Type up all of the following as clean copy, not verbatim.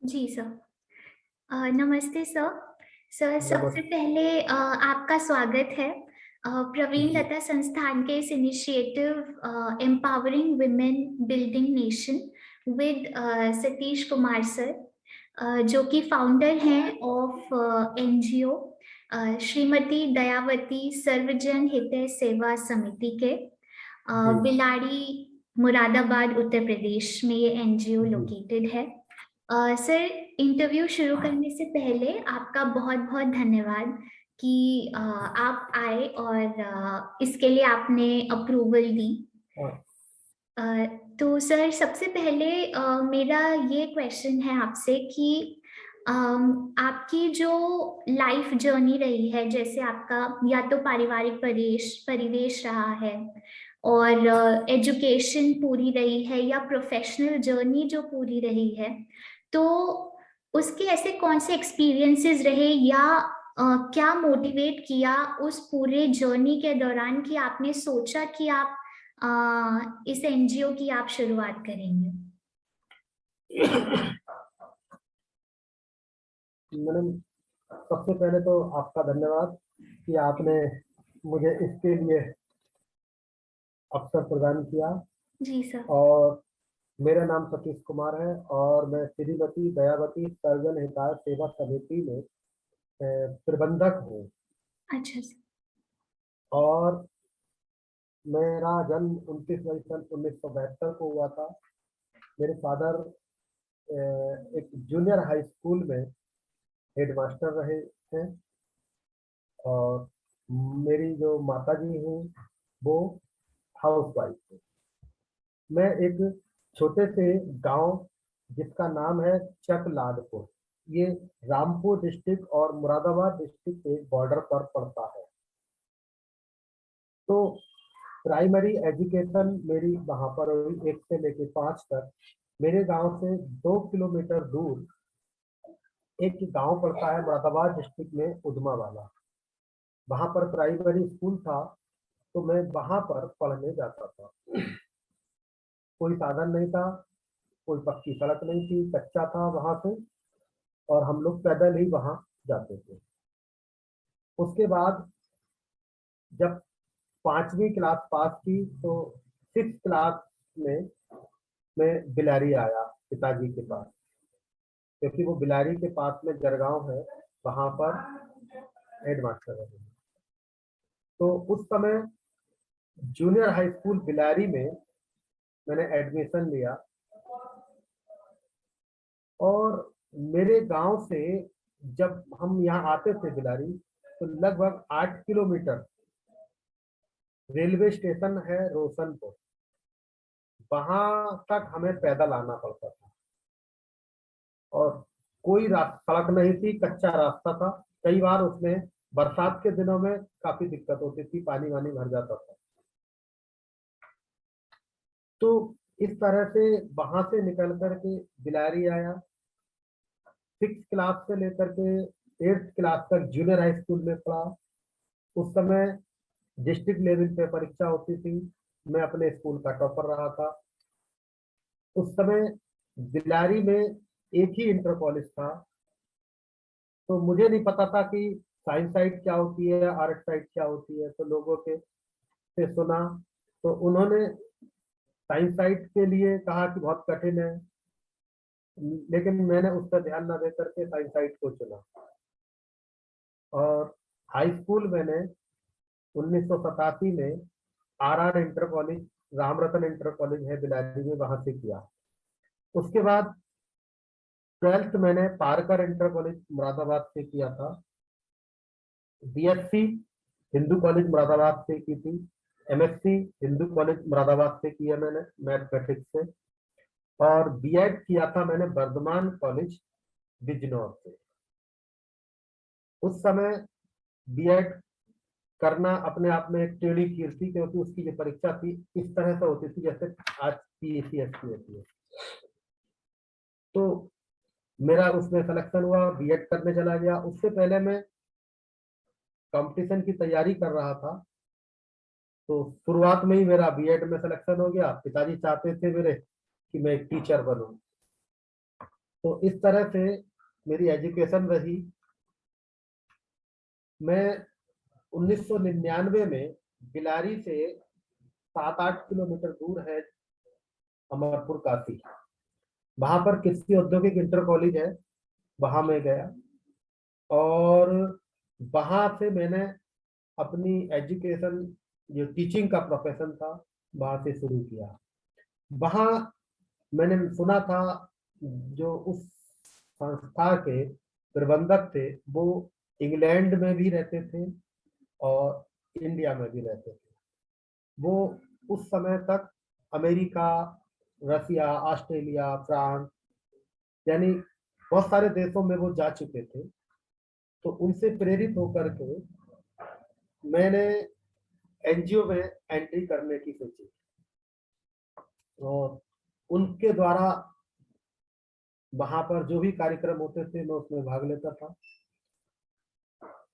जी sir. नमस्ते sir. Sir सबसे नमस्ते। पहले आपका स्वागत है प्रवीण जी। लता संस्थान के इस initiative empowering women building nation with Satish Kumar sir, जो कि फाउंडर हैं ऑफ एनजीओ श्रीमती दयावती सर्वजन हितैषी सेवा समिति के, जी। बिलाड़ी मुरादाबाद उत्तर प्रदेश में ये एनजीओ जी। लोकेटेड है। सर, इंटरव्यू शुरू करने से पहले आपका बहुत बहुत धन्यवाद कि आप आए और इसके लिए आपने अप्रूवल दी। हाँ। अ, तो सर सबसे पहले मेरा ये क्वेश्चन है आपसे कि आपकी जो लाइफ जर्नी रही है, जैसे आपका या तो पारिवारिक परिवेश रहा है और एजुकेशन पूरी रही है या प्रोफेशनल जर्नी जो पूरी रही है, तो उसके ऐसे कौन से एक्सपीरियंसेस रहे या क्या मोटिवेट किया उस पूरे जर्नी के दौरान कि आपने सोचा कि आप इस एनजीओ की आप शुरुआत करेंगे? मैडम, सबसे पहले तो आपका धन्यवाद कि आपने मुझे इसके लिए अवसर प्रदान किया। जी सर। और मेरा नाम सतीश कुमार है और मैं श्रीमती दयावती सर्जन हिताय सेवा समिति में प्रबंधक हूँ। अच्छा सर। और मेरा जन्म 29 मई सन 1972 को हुआ था। मेरे फादर एक जूनियर हाई स्कूल में हेडमास्टर रहे हैं और मेरी जो माता जी हैं वो हाउस वाइफ है। मैं एक छोटे से गांव जिसका नाम है चकलादपुर, ये रामपुर डिस्ट्रिक्ट और मुरादाबाद डिस्ट्रिक्ट के बॉर्डर पर पड़ता है। तो प्राइमरी एजुकेशन मेरी वहाँ पर हुई 1 से लेके 5 तक। मेरे गांव से 2 किलोमीटर दूर एक गांव पड़ता है मुरादाबाद डिस्ट्रिक्ट में उदमा वाला, वहाँ पर प्राइमरी स्कूल था। तो मैं वहाँ पर पढ़ने जाता था। कोई साधन नहीं था, कोई पक्की सड़क नहीं थी, कच्चा था वहाँ से, और हम लोग पैदल ही वहाँ जाते थे। उसके बाद जब 5वीं क्लास पास की तो 6th क्लास में मैं बिलारी आया पिताजी के पास, क्योंकि वो बिलारी के पास में जरगांव है, वहाँ पर हेडमास्टर है। तो उस समय जूनियर हाई स्कूल बिलारी में मैंने एडमिशन लिया। और मेरे गांव से जब हम यहाँ आते थे बिलारी, तो लगभग 8 किलोमीटर रेलवे स्टेशन है रोशनपुर, वहां तक हमें पैदल आना पड़ता था। और कोई सड़क नहीं थी, कच्चा रास्ता था। कई बार उसमें बरसात के दिनों में काफी दिक्कत होती थी, पानी वानी भर जाता था। तो इस तरह से वहां से निकल करके बिलारी आया। 6th क्लास से लेकर के 8th क्लास तक जूनियर हाई स्कूल में पढ़ा। उस समय डिस्ट्रिक्ट लेवल पे परीक्षा होती थी, मैं अपने स्कूल का टॉपर रहा था। उस समय बिलारी में एक ही इंटर कॉलेज था, तो मुझे नहीं पता था कि साइंस साइड क्या होती है, आर्ट साइड क्या होती है। तो लोगों के से सुना, तो उन्होंने साइंस साइड के लिए कहा कि बहुत कठिन है, लेकिन मैंने उस पर ध्यान न दे करके साइंस साइड को चुना। और हाई स्कूल मैंने 1987 में R inter college, Ramratan inter college है बिलारी में, वहां से किया। उसके बाद 12th मैंने पारकर इंटर कॉलेज मुरादाबाद से किया था। बीएससी हिंदू कॉलेज मुरादाबाद से की थी। एमएससी हिंदू कॉलेज मुरादाबाद से किया मैंने मैथमेटिक्स से। और बीएड किया था मैंने वर्धमान कॉलेज बिजनौर से। उस समय बीएड करना अपने आप में एक टेढ़ी कीर्ति, क्योंकि उसकी जो परीक्षा थी इस तरह से होती थी जैसे आज पीएससी एसपी होती है। तो मेरा उसमें सिलेक्शन हुआ, बीएड करने चला गया। उससे पहले मैं कंपटीशन की तैयारी कर रहा था, तो शुरुआत में ही मेरा बीएड में सिलेक्शन हो गया। पिताजी चाहते थे मेरे कि मैं एक टीचर बनूं। तो इस तरह से मेरी एजुकेशन रही। मैं 1999 में बिलारी से 7-8 किलोमीटर दूर है अमरपुर काशी, वहां पर कृषि औद्योगिक इंटर कॉलेज है, वहां मैं गया और वहां से मैंने अपनी एजुकेशन, जो टीचिंग का प्रोफेशन था, वहां से शुरू किया। वहां मैंने सुना था जो उस संस्था के प्रबंधक थे वो इंग्लैंड में भी रहते थे और इंडिया में भी रहते थे। वो उस समय तक अमेरिका, रसिया, ऑस्ट्रेलिया, फ्रांस, यानी बहुत सारे देशों में वो जा चुके थे। तो उनसे प्रेरित होकर के मैंने एनजीओ में एंट्री करने की सोची और उनके द्वारा वहां पर जो भी कार्यक्रम होते थे मैं उसमें भाग लेता था।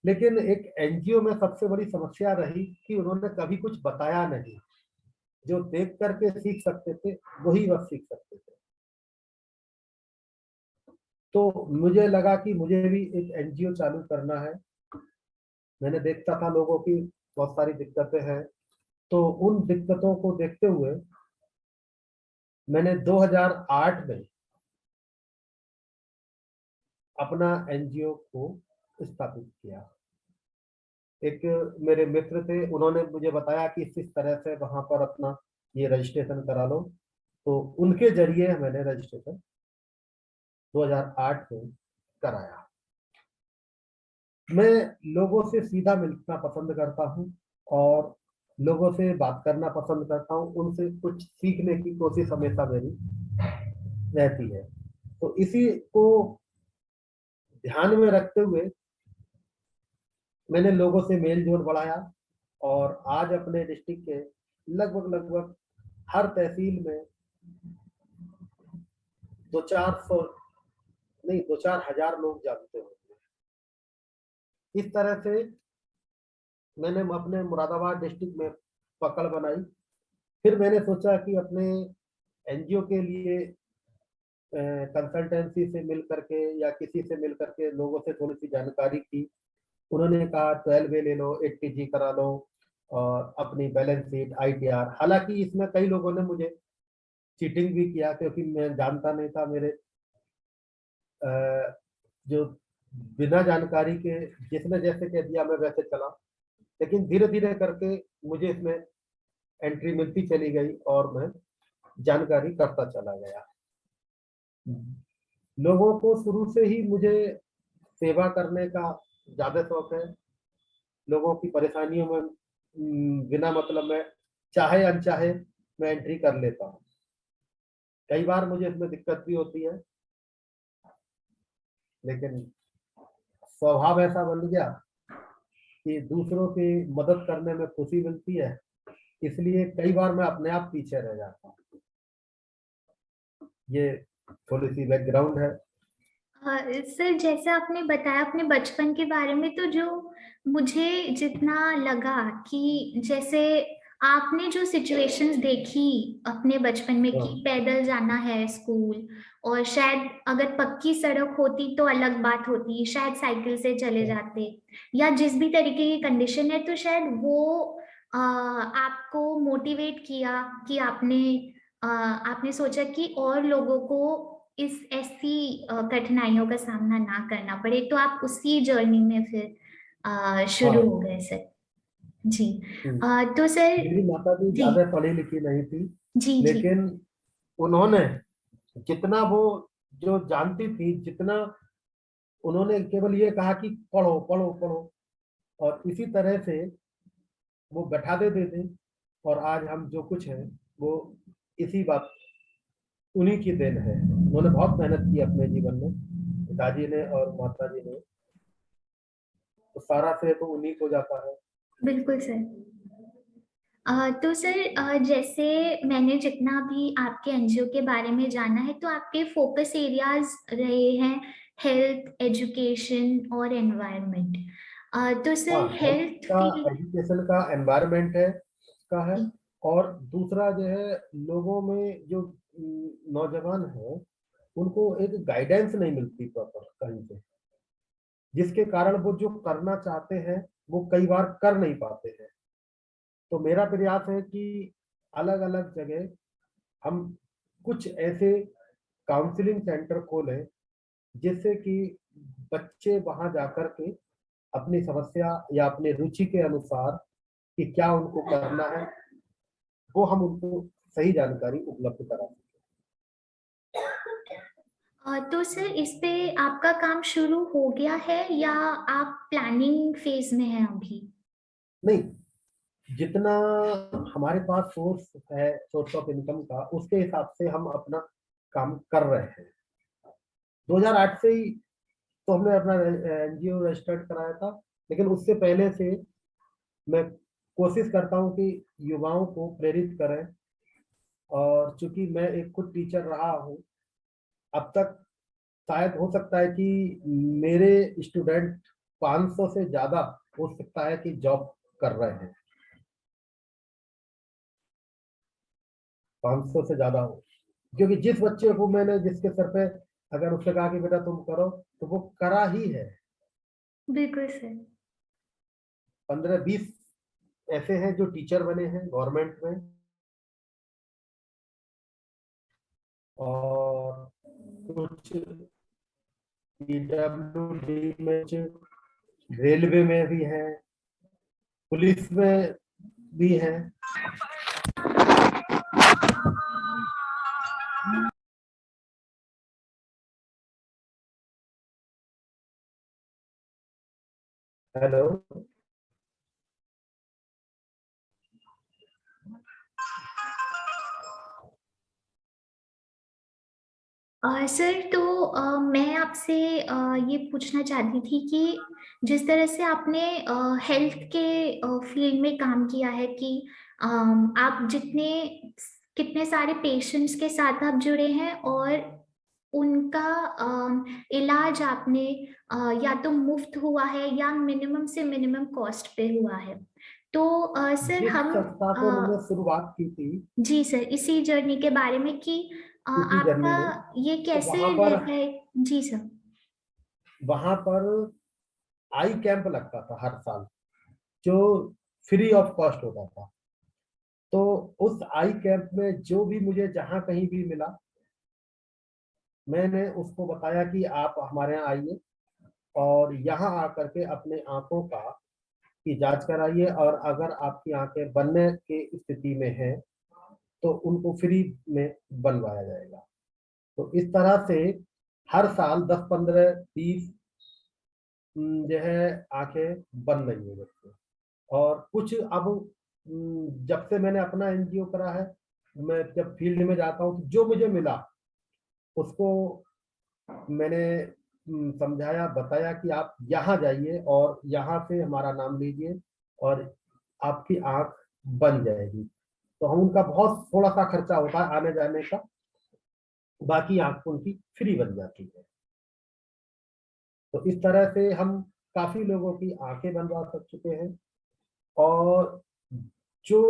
लेकिन एक एनजीओ में सबसे बड़ी समस्या रही कि उन्होंने कभी कुछ बताया नहीं। जो देख करके सीख सकते थे वही बस सीख सकते थे। तो मुझे लगा कि मुझे भी एक एनजीओ चालू करना है। मैंने देखता था लोगों की बहुत सारी दिक्कतें हैं, तो उन दिक्कतों को देखते हुए मैंने 2008 में अपना एनजीओ को स्थापित किया। एक मेरे मित्र थे, उन्होंने मुझे बताया कि इस तरह से वहां पर अपना ये रजिस्ट्रेशन करा लो। तो उनके जरिए मैंने रजिस्ट्रेशन 2008 में कराया। मैं लोगों से सीधा मिलना पसंद करता हूँ और लोगों से बात करना पसंद करता हूँ, उनसे कुछ सीखने की कोशिश हमेशा मेरी रहती है। तो इसी को ध्यान में रखते हुए मैंने लोगों से मेल जोल बढ़ाया और आज अपने डिस्ट्रिक्ट के लगभग लगभग हर तहसील में 2-4 सौ नहीं, 2-4 हजार लोग जानते होंगे। इस तरह से मैंने अपने मुरादाबाद डिस्ट्रिक्ट में पकड़ बनाई। फिर मैंने सोचा कि अपने एनजीओ के लिए कंसल्टेंसी से मिल करके या किसी से मिल करके लोगों से थोड़ी सी जानकारी की। उन्होंने कहा 12 ले लो, 80G करा लो और अपनी बैलेंस शीट, आईटीआर। हालांकि इसमें कई लोगों ने मुझे चीटिंग भी किया क्योंकि मैं जानता नहीं था। मेरे जो बिना जानकारी के जिसने जैसे कह दिया मैं वैसे चला। लेकिन धीरे धीरे करके मुझे इसमें एंट्री मिलती चली गई और मैं जानकारी करता चला गया। लोगों को शुरू से ही मुझे सेवा करने का ज्यादा शौक है। लोगों की परेशानियों में बिना मतलब में चाहे अनचाहे मैं एंट्री कर लेता हूँ। कई बार मुझे इसमें दिक्कत भी होती है, लेकिन स्वभाव ऐसा बन गया कि दूसरों की मदद करने में खुशी मिलती है, इसलिए कई बार मैं अपने आप पीछे रह जाता हूँ। ये थोड़ी सी बैकग्राउंड है। सर, जैसे आपने बताया अपने बचपन के बारे में, तो जो मुझे जितना लगा कि जैसे आपने जो सिचुएशंस देखी अपने बचपन में कि हाँ, पैदल जाना है स्कूल, और शायद अगर पक्की सड़क होती तो अलग बात होती, शायद साइकिल से चले हाँ, जाते, या जिस भी तरीके की कंडीशन है, तो शायद वो आपको मोटिवेट किया कि आपने सोचा कि और लोगों को इस ऐसी कठिनाइयों का सामना ना करना पड़े, तो आप उसी जर्नी में फिर शुरू हाँ। हो गए सर। जी। तो सर। मेरी माता भी जी ज्यादा पढ़ी लिखी नहीं थी, जी। जी लेकिन उन्होंने जितना वो जो जानती थी, जितना उन्होंने केवल ये कहा कि पढ़ो पढ़ो पढ़ो, और इसी तरह से वो बैठा देते थे। और आज हम जो कुछ हैं वो इसी बात, उन्हीं की देन है। उन्होंने बहुत मेहनत की अपने जीवन में, पिताजी ने और माता जी ने। तो सारा श्रेय तो उन्हीं को जाता है। बिल्कुल सर। तो सर, जैसे मैंने जितना भी आपके एनजीओ के बारे में जाना है, तो आपके फोकस एरियाज रहे हैं हेल्थ, एजुकेशन और एनवायरनमेंट। तो हाँ, सर हेल्थ हेल्थ का, फील्ड। एजुकेशन का, एनवायरनमेंट है का है। और दूसरा जो है, लोगों में जो नौजवान है, उनको एक गाइडेंस नहीं मिलती प्रॉपर कहीं से, जिसके कारण वो जो करना चाहते हैं वो कई बार कर नहीं पाते हैं। तो मेरा प्रयास है कि अलग अलग जगह हम कुछ ऐसे काउंसलिंग सेंटर खोलें, जिससे कि बच्चे वहां जाकर के अपनी समस्या या अपनी रुचि के अनुसार कि क्या उनको करना है, वो हम उनको सही जानकारी उपलब्ध करा सकें। तो सर इस पे आपका काम शुरू हो गया है या आप प्लानिंग फेज में हैं अभी? नहीं, जितना हमारे पास सोर्स है, सोर्स ऑफ इनकम का, उसके हिसाब से हम अपना काम कर रहे हैं। 2008 से ही तो हमने अपना एनजीओ रजिस्टर्ड कराया था, लेकिन उससे पहले से मैं कोशिश करता हूं कि युवाओं को प्रेरित करें। और चूंकि मैं एक खुद टीचर रहा हूं, अब तक शायद हो सकता है कि मेरे स्टूडेंट 500 से ज्यादा हो सकता है कि जॉब कर रहे हैं, 500 से ज्यादा हो। क्योंकि जिस बच्चे को मैंने, जिसके सर पे अगर उससे कहा कि बेटा तुम करो, तो वो करा ही है। बिल्कुल सर। 15-20 ऐसे हैं जो टीचर बने हैं गवर्नमेंट में, और कुछ पीडब्ल्यूडी में, रेलवे में भी है, पुलिस में भी है। हेलो। सर तो मैं आपसे ये पूछना चाहती थी कि जिस तरह से आपने हेल्थ के फील्ड में काम किया है कि आप जितने कितने सारे पेशेंट्स के साथ आप जुड़े हैं और उनका इलाज आपने या तो मुफ्त हुआ है या मिनिमम से मिनिमम कॉस्ट पे हुआ है। तो सर जिस हम संस्था से मैंने शुरुआत की थी, जी सर इसी जर्नी के बारे में कि इसी जर्नी आपका में, ये तो कैसे रहता है। जी सर। वहां पर आई कैंप लगता था हर साल, जो फ्री ऑफ कॉस्ट होता था। तो उस आई कैंप में जो भी मुझे जहां कहीं भी मिला, मैंने उसको बताया कि आप हमारे यहाँ आइए और यहाँ आकर के अपने आंखों का की जांच कराइए, और अगर आपकी आंखें बनने की स्थिति में है तो उनको फ्री में बनवाया जाएगा। तो इस तरह से हर साल 10, 15, 20 जो है आंखें बन रही है बच्चे। और कुछ अब जब से मैंने अपना एनजीओ करा है, मैं जब फील्ड में जाता हूँ तो जो मुझे मिला उसको मैंने समझाया, बताया कि आप यहाँ जाइए और यहाँ से हमारा नाम लीजिए और आपकी आंख बन जाएगी। तो हम उनका बहुत थोड़ा सा खर्चा होता है आने जाने का, बाकी आंख उनकी फ्री बन जाती है। तो इस तरह से हम काफी लोगों की आंखें बनवा सक चुके हैं। और जो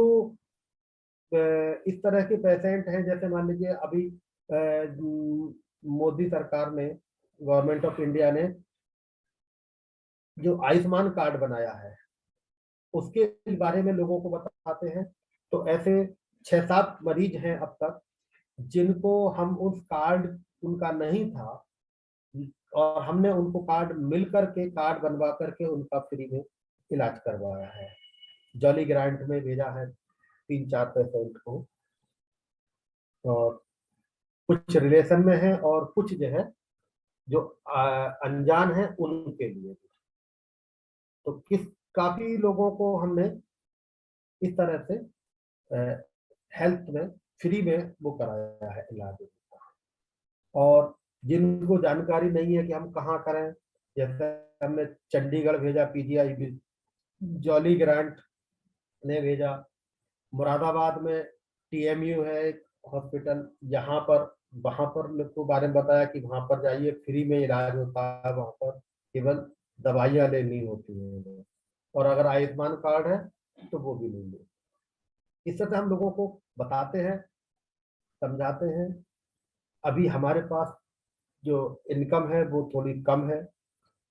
इस तरह के पेशेंट हैं, जैसे मान लीजिए अभी मोदी सरकार ने, गवर्नमेंट ऑफ इंडिया ने जो आयुष्मान कार्ड बनाया है, उसके बारे में लोगों को बताते हैं। तो ऐसे 6-7 मरीज हैं अब तक, जिनको हम उस कार्ड उनका नहीं था, और हमने उनको कार्ड मिल करके, कार्ड बनवा करके उनका फ्री में इलाज करवाया है। जॉली ग्रांट में भेजा है 3-4 पेशेंट को, और कुछ रिलेशन में है और कुछ जो है जो अनजान है उनके लिए। तो काफी लोगों को हमने इस तरह से हेल्थ में फ्री में वो कराया है इलाज। और जिनको जानकारी नहीं है कि हम कहाँ करें, जैसे हमने चंडीगढ़ भेजा पीजीआई, जॉली ग्रांट ने भेजा, मुरादाबाद में टीएमयू है एक हॉस्पिटल, यहाँ पर, वहां पर लोग को बारे में बताया कि वहां पर जाइए, फ्री में इलाज होता है वहां पर, केवल दवाइयाँ लेनी होती हैं, और अगर आयुष्मान कार्ड है तो वो भी नहीं ले। इस तरह से हम लोगों को बताते हैं, समझाते हैं। अभी हमारे पास जो इनकम है वो थोड़ी कम है,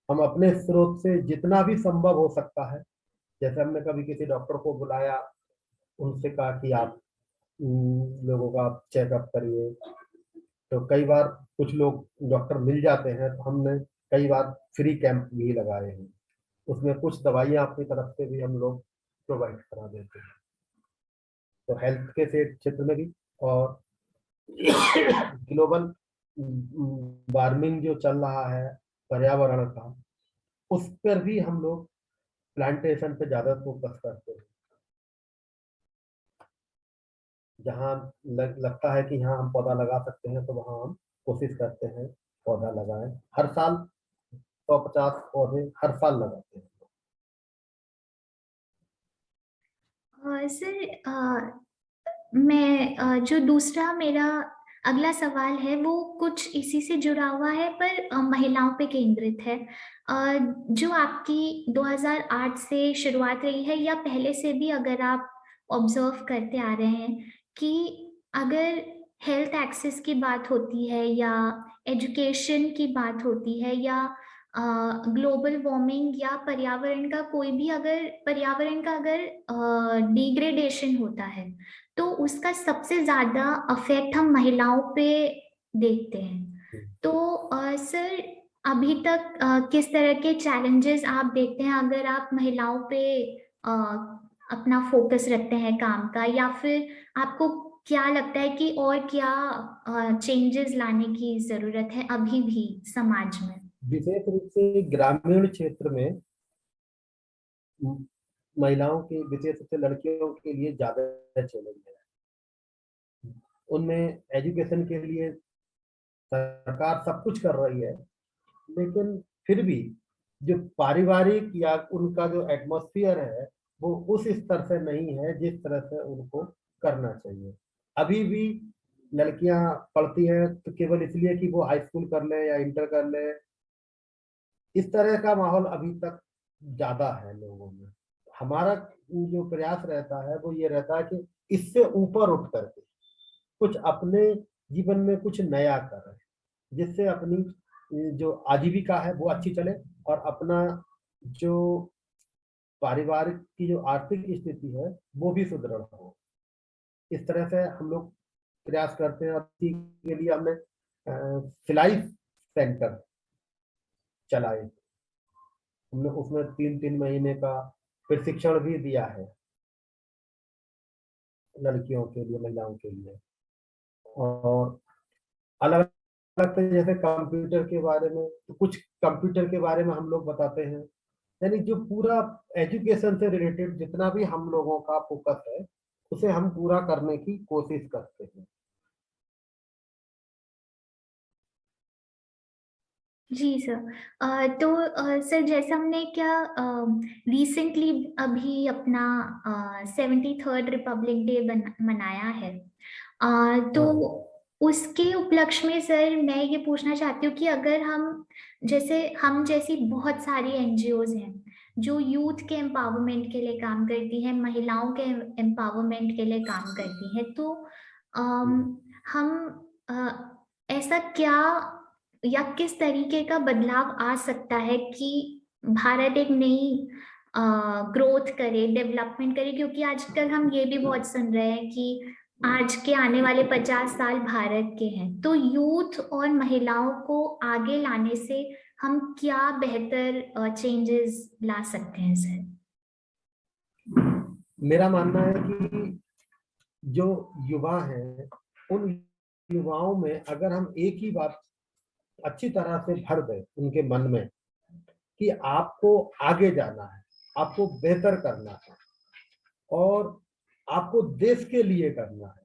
हम अपने स्रोत से जितना भी संभव हो सकता है, जैसे हमने कभी किसी डॉक्टर को बुलाया, उनसे कहा कि आप लोगों का चेकअप करिए, तो कई बार कुछ लोग डॉक्टर मिल जाते हैं, तो हमने कई बार फ्री कैंप भी लगाए हैं, उसमें कुछ दवाइयाँ अपनी तरफ से भी हम लोग प्रोवाइड करा देते हैं। तो हेल्थ के से क्षेत्र में भी, और ग्लोबल वार्मिंग जो चल रहा है पर्यावरण का, उस पर भी हम लोग प्लांटेशन पे ज्यादा फोकस करते हैं। जहाँ लगता है कि यहाँ हम पौधा लगा सकते हैं, तो वहाँ हम कोशिश करते हैं पौधा लगाएं। हर साल 150 पौधे हर साल लगाते हैं। सर, मैं जो दूसरा मेरा अगला सवाल है वो कुछ इसी से जुड़ा हुआ है, पर महिलाओं पे केंद्रित है। जो आपकी 2008 से शुरुआत रही है, या पहले से भी अगर आप ऑब्जर्व करते आ रहे हैं कि अगर हेल्थ एक्सेस की बात होती है, या एजुकेशन की बात होती है, या ग्लोबल वार्मिंग, या पर्यावरण का कोई भी, अगर पर्यावरण का अगर डिग्रेडेशन होता है, तो उसका सबसे ज्यादा अफेक्ट हम महिलाओं पे देखते हैं। तो सर, अभी तक किस तरह के चैलेंजेस आप देखते हैं अगर आप महिलाओं पे अ, अपना फोकस रखते हैं काम का, या फिर आपको क्या लगता है कि और क्या चेंजेस लाने की जरूरत है अभी भी समाज में? विशेष रूप से ग्रामीण क्षेत्र में महिलाओं के, विशेष रूप से लड़कियों के लिए ज्यादा चैलेंज है। उनमें एजुकेशन के लिए सरकार सब कुछ कर रही है, लेकिन फिर भी जो पारिवारिक या उनका जो एटमॉस्फेयर है वो उस स्तर से नहीं है जिस तरह से उनको करना चाहिए। अभी भी लड़कियां पढ़ती हैं तो केवल इसलिए कि वो हाई स्कूल कर ले या इंटर कर ले, इस तरह का माहौल अभी तक ज्यादा है लोगों में। हमारा जो प्रयास रहता है वो ये रहता है कि इससे ऊपर उठ करके कुछ अपने जीवन में कुछ नया करें, जिससे अपनी जो आजीविका है वो अच्छी चले, और अपना जो पारिवारिक की जो आर्थिक स्थिति है वो भी सुदृढ़ हो। इस तरह से हम लोग प्रयास करते हैं, और इसी के लिए हमने सिलाई सेंटर चलाए। हमने उसमें 3-3 महीने का प्रशिक्षण भी दिया है लड़कियों के लिए, महिलाओं के लिए। और अलग अलग से, जैसे कंप्यूटर के बारे में, तो कुछ कंप्यूटर के बारे में हम लोग बताते हैं। यानी जो पूरा एजुकेशन से रिलेटेड जितना भी हम लोगों का फोकस है, उसे हम पूरा करने की कोशिश करते हैं। जी सर। तो सर, जैसे हमने क्या रिसेंटली अभी अपना 73rd रिपब्लिक डे मनाया है, तो हाँ। उसके उपलक्ष्य में सर मैं ये पूछना चाहती हूँ कि अगर हम, जैसे हम जैसी बहुत सारी एनजीओज हैं जो यूथ के एम्पावरमेंट के लिए काम करती हैं, महिलाओं के एम्पावरमेंट के लिए काम करती हैं, तो हम ऐसा क्या या किस तरीके का बदलाव आ सकता है कि भारत एक नई ग्रोथ करे, डेवलपमेंट करे? क्योंकि आजकल हम ये भी बहुत सुन रहे हैं कि आज के आने वाले 50 साल भारत के हैं, तो यूथ और महिलाओं को आगे लाने से हम क्या बेहतर चेंजेस ला सकते हैं सर? मेरा मानना है कि जो युवा हैं, उन युवाओं में अगर हम एक ही बात अच्छी तरह से भर दें उनके मन में कि आपको आगे जाना है, आपको बेहतर करना है, और आपको देश के लिए करना है,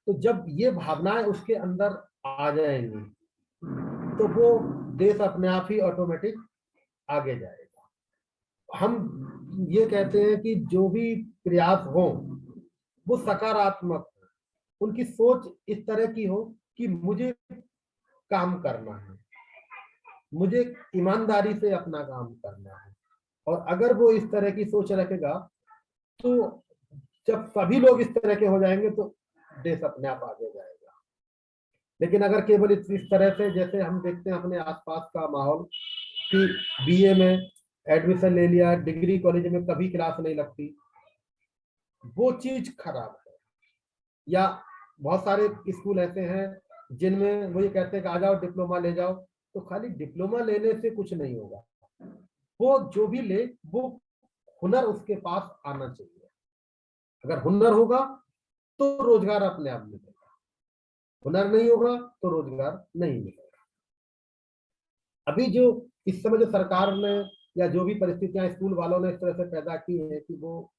तो जब ये भावनाएं उसके अंदर आ जाएंगी तो वो देश अपने आप ही ऑटोमेटिक आगे जाएगा। हम ये कहते हैं कि जो भी प्रयास हो वो सकारात्मक हो, उनकी सोच इस तरह की हो कि मुझे काम करना है, मुझे ईमानदारी से अपना काम करना है। और अगर वो इस तरह की सोच रखेगा तो जब सभी लोग इस तरह के हो जाएंगे तो देश अपने आप आगे जाएगा। लेकिन अगर केवल इस तरह से, जैसे हम देखते हैं अपने आसपास का माहौल कि बीए में एडमिशन ले लिया, डिग्री कॉलेज में कभी क्लास नहीं लगती, वो चीज खराब है। या बहुत सारे स्कूल ऐसे हैं जिनमें वो ये कहते हैं कि आ जाओ डिप्लोमा ले जाओ, तो खाली डिप्लोमा लेने से कुछ नहीं होगा। वो जो भी ले, वो हुनर उसके पास आना चाहिए। अगर हुनर होगा तो रोजगार अपने आप मिलेगा, हुनर नहीं होगा तो रोजगार नहीं मिलेगा। अभी जो इस समय जो सरकार ने या जो भी परिस्थितियां स्कूल वालों ने इस तरह से पैदा की है कि वो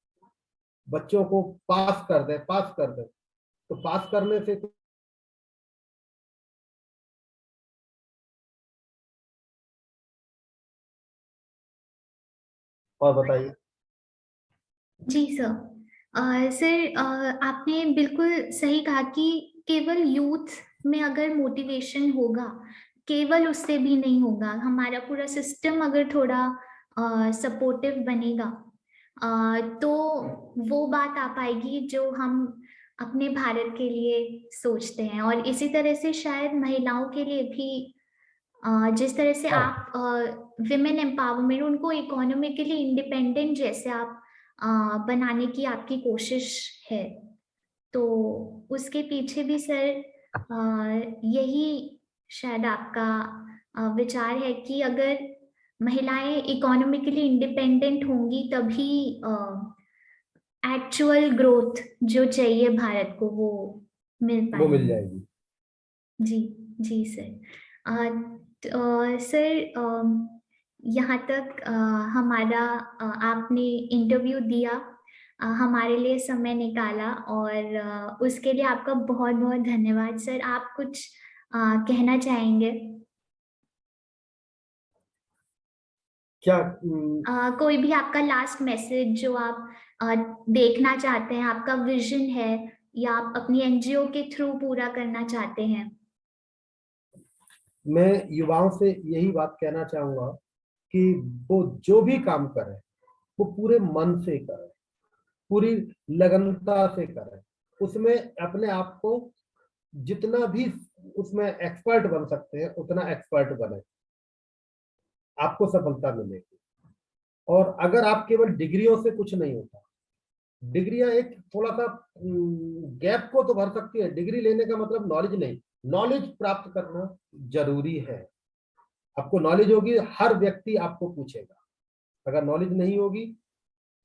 बच्चों को पास कर दे, तो पास करने से और बताइए। जी सर। सर, आपने बिल्कुल सही कहा कि केवल यूथ में अगर मोटिवेशन होगा, केवल उससे भी नहीं होगा। हमारा पूरा सिस्टम अगर थोड़ा सपोर्टिव बनेगा, तो वो बात आ पाएगी जो हम अपने भारत के लिए सोचते हैं। और इसी तरह से शायद महिलाओं के लिए भी, जिस तरह से हाँ, आप विमेन एम्पावरमेंट, उनको इकोनॉमिकली इंडिपेंडेंट जैसे आप बनाने की आपकी कोशिश है, तो उसके पीछे भी सर यही शायद आपका विचार है कि अगर महिलाएं इकोनॉमिकली इंडिपेंडेंट होंगी तभी एक्चुअल ग्रोथ जो चाहिए भारत को वो मिल वो मिल पाएगी। जाएगी। जी। जी सर। सर, यहाँ तक हमारा आपने इंटरव्यू दिया, हमारे लिए समय निकाला, और उसके लिए आपका बहुत बहुत धन्यवाद सर। आप कुछ कहना चाहेंगे? क्या कोई भी आपका लास्ट मैसेज जो आप देखना चाहते हैं, आपका विजन है, या आप अपनी एनजीओ के थ्रू पूरा करना चाहते हैं? मैं युवाओं से यही बात कहना चाहूंगा कि वो जो भी काम करे वो पूरे मन से करे, पूरी लगनता से करे, उसमें अपने आप को जितना भी उसमें एक्सपर्ट बन सकते हैं उतना एक्सपर्ट बने, आपको सफलता मिलेगी। और अगर आप केवल डिग्रियों से कुछ नहीं होता, डिग्रियां एक थोड़ा सा गैप को तो भर सकती है, डिग्री लेने का मतलब नॉलेज नहीं, नॉलेज प्राप्त करना जरूरी है। आपको नॉलेज होगी, हर व्यक्ति आपको पूछेगा। अगर नॉलेज नहीं होगी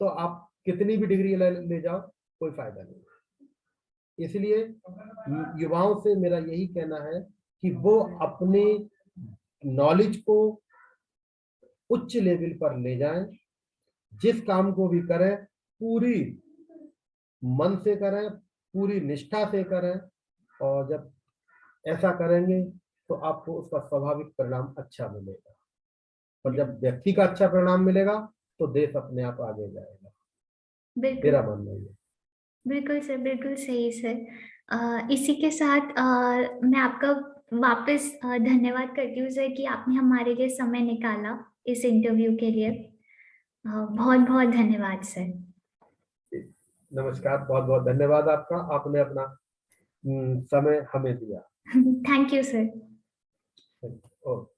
तो आप कितनी भी डिग्री ले जाओ, कोई फायदा नहीं। इसलिए युवाओं से मेरा यही कहना है कि वो अपने नॉलेज को उच्च लेवल पर ले जाएं, जिस काम को भी करें पूरी मन से करें, पूरी निष्ठा से करें। और जब ऐसा करेंगे तो आपको उसका स्वाभाविक परिणाम अच्छा मिलेगा। और जब व्यक्ति का अच्छा परिणाम मिलेगा तो देश अपने आप आगे जाएगा, बिल्कुल। मेरा मानना है। बिल्कुल सर, बिल्कुल सही सर। इसी के साथ मैं आपका वापस धन्यवाद करती हूँ सर कि आपने हमारे लिए समय निकाला इस इंटरव्यू के लिए। बहुत बहुत धन्यवाद सर। नमस्कार, बहुत बहुत धन्यवाद आपका, आपने अपना समय हमें दिया। Thank you sir. ओके।